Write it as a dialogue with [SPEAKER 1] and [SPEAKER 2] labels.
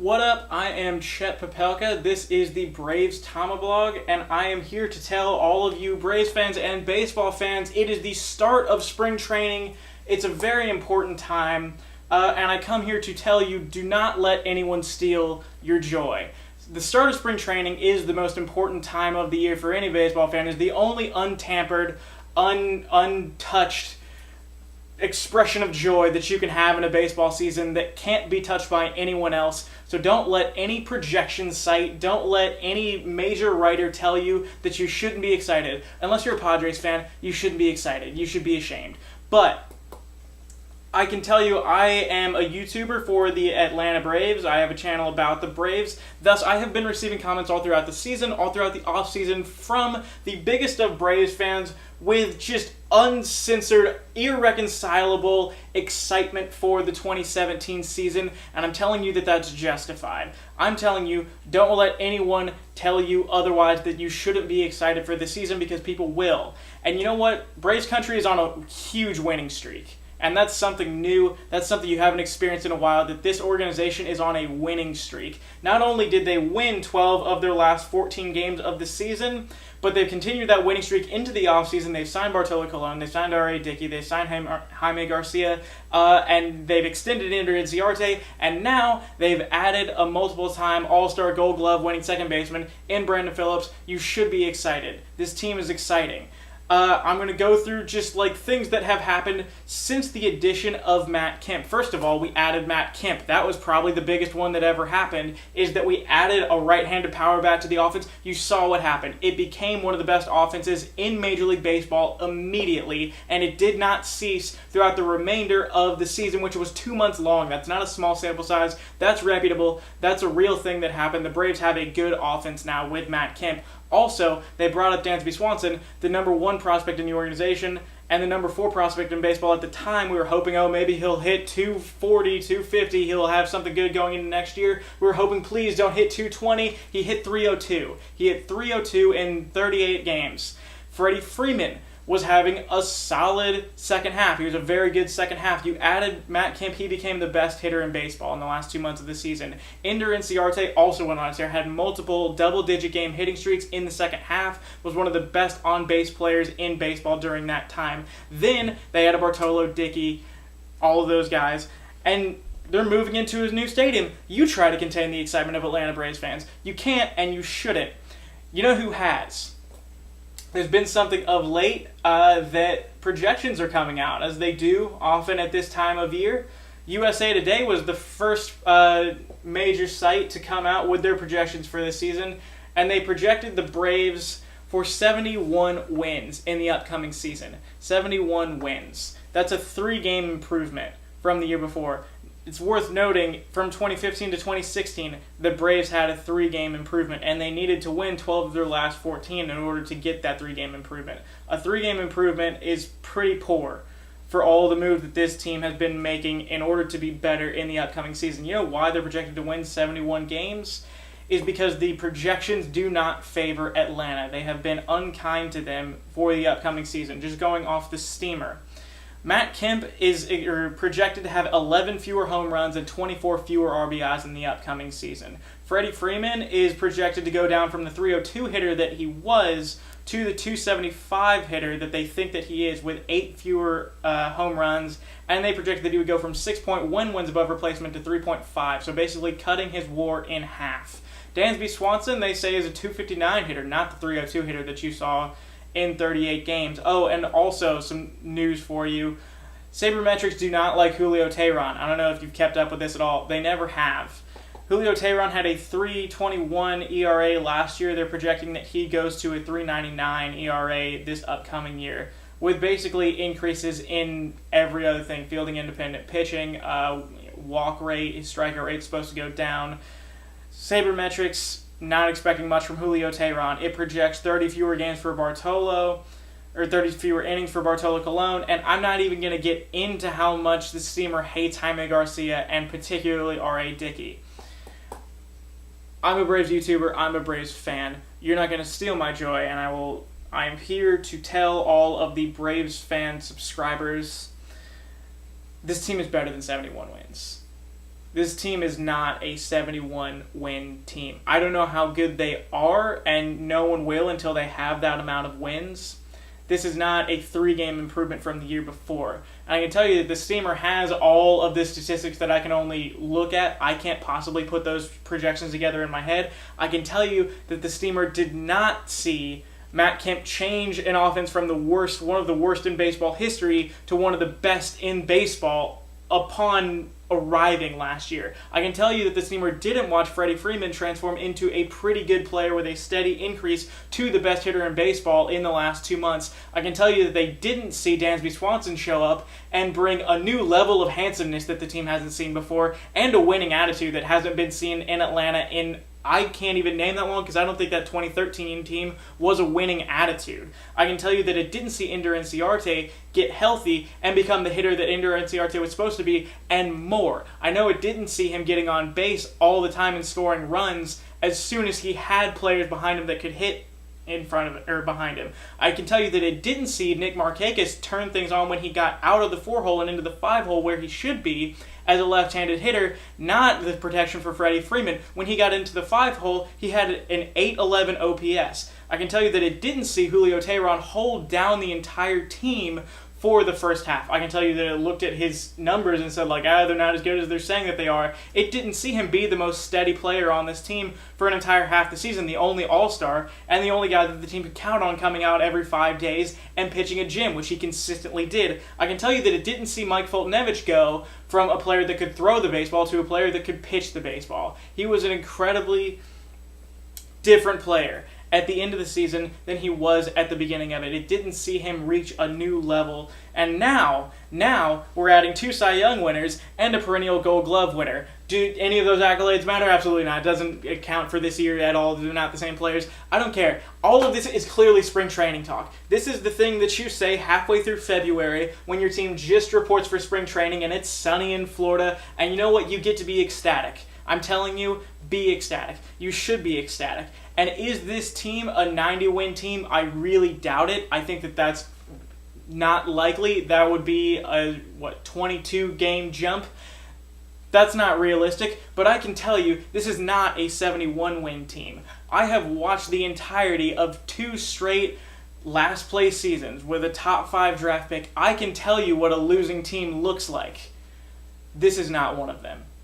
[SPEAKER 1] What up? I am Chet Popelka. This is the Braves TomaBlog, and I am here to tell all of you Braves fans and baseball fans it is the start of spring training. It's a very important time, and I come here to tell you, do not let anyone steal your joy. The start of spring training is the most important time of the year for any baseball fan. It's the only untampered, untouched expression of joy that you can have in a baseball season that can't be touched by anyone else. So don't let any projection site, don't let any major writer tell you that you shouldn't be excited. Unless you're a Padres fan, you shouldn't be excited. You should be ashamed. But I can tell you I am a YouTuber for the Atlanta Braves. I have a channel about the Braves. Thus, I have been receiving comments all throughout the season, all throughout the offseason from the biggest of Braves fans with just uncensored, irreconcilable excitement for the 2017 season, and I'm telling you that that's justified. I'm telling you, don't let anyone tell you otherwise, that you shouldn't be excited for the season, because people will. And you know what? Braves country is on a huge winning streak. And that's something new, that's something you haven't experienced in a while, that this organization is on a winning streak. Not only did they win 12 of their last 14 games of the season, but they've continued that winning streak into the offseason. They've signed Bartolo Colon, they've signed R.A. Dickey, they've signed Jaime Garcia, and they've extended Ender Inciarte, and now they've added a multiple-time All-Star Gold Glove winning second baseman in Brandon Phillips. You should be excited. This team is exciting. I'm going to go through just things that have happened since the addition of Matt Kemp. First of all, we added Matt Kemp. That was probably the biggest one that ever happened, is that we added a right-handed power bat to the offense. You saw what happened. It became one of the best offenses in Major League Baseball immediately, and it did not cease throughout the remainder of the season, which was 2 months long. That's not a small sample size. That's reputable. That's a real thing that happened. The Braves have a good offense now with Matt Kemp. Also, they brought up Dansby Swanson, the number 1 prospect in the organization, and the number 4 prospect in baseball at the time. We were hoping, maybe he'll hit 240, 250, he'll have something good going into next year. We were hoping, please don't hit 220. He hit 302. He hit 302 in 38 games. Freddie Freeman was having a solid second half. He was a very good second half. You added Matt Kemp, he became the best hitter in baseball in the last 2 months of the season. Ender Inciarte also went on his tear, had multiple double-digit game hitting streaks in the second half, was one of the best on-base players in baseball during that time. Then they added Bartolo, Dickey, all of those guys, and they're moving into his new stadium. You try to contain the excitement of Atlanta Braves fans. You can't, and you shouldn't. You know who has? There's been something of late that projections are coming out, as they do often at this time of year. USA Today was the first major site to come out with their projections for this season, and they projected the Braves for 71 wins in the upcoming season. 71 wins. That's a 3-game improvement from the year before. It's worth noting, from 2015 to 2016, the Braves had a 3-game improvement, and they needed to win 12 of their last 14 in order to get that 3-game improvement. A 3-game improvement is pretty poor for all the moves that this team has been making in order to be better in the upcoming season. You know why they're projected to win 71 games? Is because the projections do not favor Atlanta. They have been unkind to them for the upcoming season, just going off the steamer. Matt Kemp is projected to have 11 fewer home runs and 24 fewer RBIs in the upcoming season. Freddie Freeman is projected to go down from the 302 hitter that he was to the 275 hitter that they think that he is, with 8 fewer home runs, and they projected that he would go from 6.1 wins above replacement to 3.5, so basically cutting his WAR in half. Dansby Swanson, they say, is a 259 hitter, not the 302 hitter that you saw in 38 games. Oh, and also some news for you. Sabermetrics do not like Julio Teheran. I don't know if you've kept up with this at all. They never have. Julio Teheran had a 3.21 ERA last year. They're projecting that he goes to a 3.99 ERA this upcoming year, with basically increases in every other thing. Fielding independent pitching, walk rate, his strikeout rate is supposed to go down. Sabermetrics not expecting much from Julio Teheran. It projects 30 fewer games for Bartolo, or 30 fewer innings for Bartolo Colon, and I'm not even going to get into how much the Steamer hates Jaime Garcia, and particularly R.A. Dickey. I'm a Braves YouTuber, I'm a Braves fan. You're not going to steal my joy, and I am here to tell all of the Braves fan subscribers, this team is better than 71 wins. This team is not a 71-win team. I don't know how good they are, and no one will until they have that amount of wins. This is not a 3-game improvement from the year before. And I can tell you that the Steamer has all of the statistics that I can only look at. I can't possibly put those projections together in my head. I can tell you that the Steamer did not see Matt Kemp change an offense from one of the worst in baseball history, to one of the best in baseball upon arriving last year. I can tell you that the Steamer didn't watch Freddie Freeman transform into a pretty good player with a steady increase to the best hitter in baseball in the last 2 months. I can tell you that they didn't see Dansby Swanson show up and bring a new level of handsomeness that the team hasn't seen before, and a winning attitude that hasn't been seen in Atlanta in, I can't even name that one, because I don't think that 2013 team was a winning attitude. I can tell you that it didn't see Ender Inciarte get healthy and become the hitter that Ender Inciarte was supposed to be, and more. I know it didn't see him getting on base all the time and scoring runs as soon as he had players behind him that could hit in front of or behind him. I can tell you that it didn't see Nick Markakis turn things on when he got out of the 4-hole and into the 5-hole where he should be as a left-handed hitter, not the protection for Freddie Freeman. When he got into the 5-hole, he had an 811 OPS. I can tell you that it didn't see Julio Teheran hold down the entire team for the first half. I can tell you that it looked at his numbers and said, like, they're not as good as they're saying that they are. It didn't see him be the most steady player on this team for an entire half the season, the only all-star, and the only guy that the team could count on coming out every 5 days and pitching a gym, which he consistently did. I can tell you that it didn't see Mike Fultonevich go from a player that could throw the baseball to a player that could pitch the baseball. He was an incredibly different player at the end of the season than he was at the beginning of it. It didn't see him reach a new level. And now we're adding 2 Cy Young winners and a perennial Gold Glove winner. Do any of those accolades matter? Absolutely not. It doesn't account for this year at all. They're not the same players. I don't care. All of this is clearly spring training talk. This is the thing that you say halfway through February when your team just reports for spring training and it's sunny in Florida, and you know what? You get to be ecstatic. I'm telling you, be ecstatic. You should be ecstatic. And is this team a 90-win team? I really doubt it. I think that that's not likely. That would be a, 22-game jump? That's not realistic, but I can tell you this is not a 71-win team. I have watched the entirety of 2 straight last-place seasons with a top-5 draft pick. I can tell you what a losing team looks like. This is not one of them.